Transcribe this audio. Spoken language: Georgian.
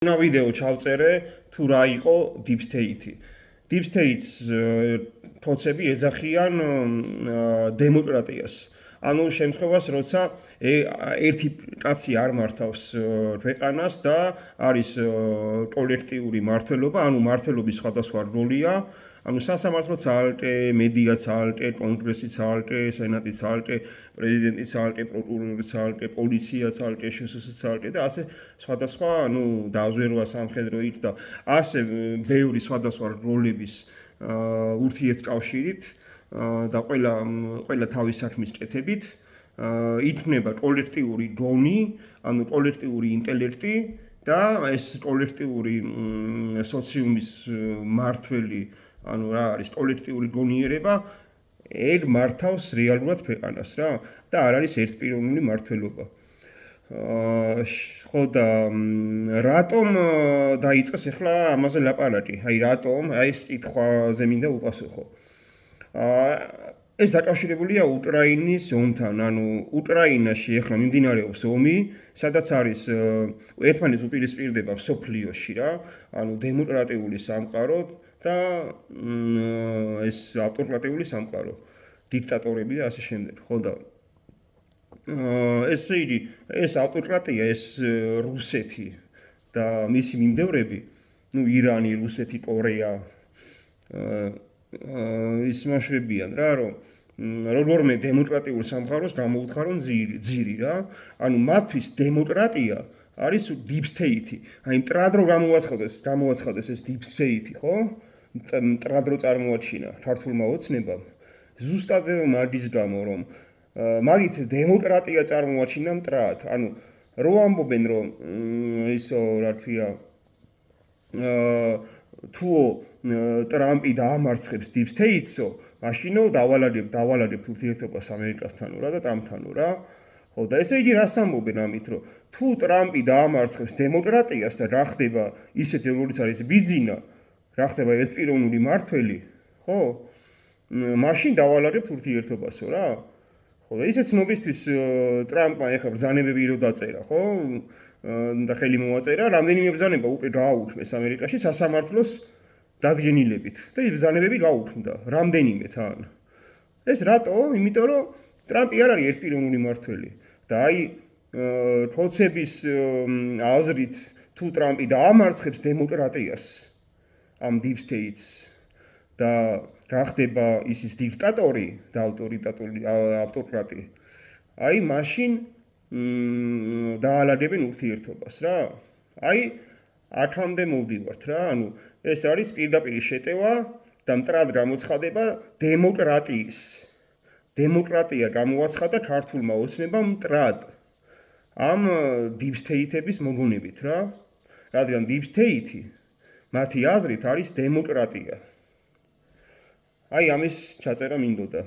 Una video ჩავწერე თუ რა იყო deep state-ი. Deep states პროცესები ეძახიან დემოკრატიას. ანუ შემთხვევას, როცა ერთი კაცი არ მართავს ქვეყანას და არის კოლექტიური მართლობა, ანუ მართლობის სხვადასხვა როლია, ანუ სასამართლო ცალკე, მედია ცალკე, კონგრესი ცალკე, სენატი ცალკე, პრეზიდენტი ცალკე, პროკურორი ცალკე, პოლიცია ცალკე, შსს ცალკე და ასე სხვადასხვა, ანუ დაზვერვა სამხედროით და ასე ბევრი სხვადასხვა როლების ურთიერთკავშირით და ყველა თავის საქმის კეთებით იქნება კოლექტიური გონი, ანუ კოლექტიური ინტელექტი და ეს კოლექტიური სოციუმის მართველი ანუ რა არის კოლექტიური გონიერება ეგ მართავს რეალურად ქვეყანას რა და არ არის ერთპიროვნული მართლობა. ხო და რატომ დაიწყეს ახლა ამაზე ლაპარაკი? აი რატომ? აი ეს კითხვაზე მინდა უპასუხო. ეს დაკავშირებულია უკრაინის ომთან, ანუ უკრაინაში ახლა მიმდინარეობს ომი, სადაც არის ერთმანეთს უპირისპირდება მსოფლიოში რა, ანუ დემოკრატიული სამყარო და ეს ავტოკრატიული სამყარო, დიქტატორები და ასე შემდეგ, ხო და ესე იგი, ეს ავტოკრატია, ეს რუსეთი და მისი მიმდევრები, ну ირანი, რუსეთი, კორეა ის მაშვებიან რა, რომ როგორმე დემოკრატიულ სამყაროს გამოუთხარონ ძირი რა, ანუ მათთვის დემოკრატია არის deep state-ი. აი მტრად რო გამოაცხადეს ეს deep state-ი, ხო? მტრად რო წარმოაჩინა ქართულმა ოცნებამ. ზუსტად მაგის გამო რომ მაგით დემოკრატია წარმოაჩინა მტრად. ანუ რო ამბობენ რომ ისო რა თქია თუ ტრამპი დაამარცხებს deep state-სო, მაშინო დავალაგებთ ურთიერთობას ამერიკასთანო რა და ტრამპთანო რა. ხო და ესე იგი რას ამბობენ ამით, რომ თუ ტრამპი დაამარცხებს დემოკრატიას და რა ხდება ისეთი როგორც არის ბიძინა, რა ხდება ერთპიროვნული მართველი, ხო? მაშინ დავალაგებთ ურთიერთობასო რა. ხო და ისე ცნობისთვის ტრამპმა ეხლა ბრძანებები რო დაწერა, ხო? და ხელი მოაწერა, რამდენიმე ბრძანება უკვე გააუქმეს ამერიკაში სასამართლოს დადგენილებით. და ეს ბრძანებები გაუქმდა, რამდენიმე თან. ეს რატო? იმიტომ რომ ტრამპი არ არის ერთპიროვნული მართველი. და აი პროცესების აზრით თუ ტრამპი დაამარცხებს დემოკრატიას ამ deep states და რა ხდება ისის დიქტატორი და ავტოკრატი, აი მაშინ დაალაგებენ ურთიერთობას რა. აი აქამდე მოვდივართ რა, ანუ ეს არის პირდაპირ შეტევა და მტრად გამოცხადება დემოკრატიის. დემოკრატია გამოაცხადა ქართულმა ოცნებამ მტრად ამ deep state-ების მოგონებით რა. რადგან deep state-ი მათი აზრით არის დემოკრატია. აი ამის ჩაწერა მინდოდა.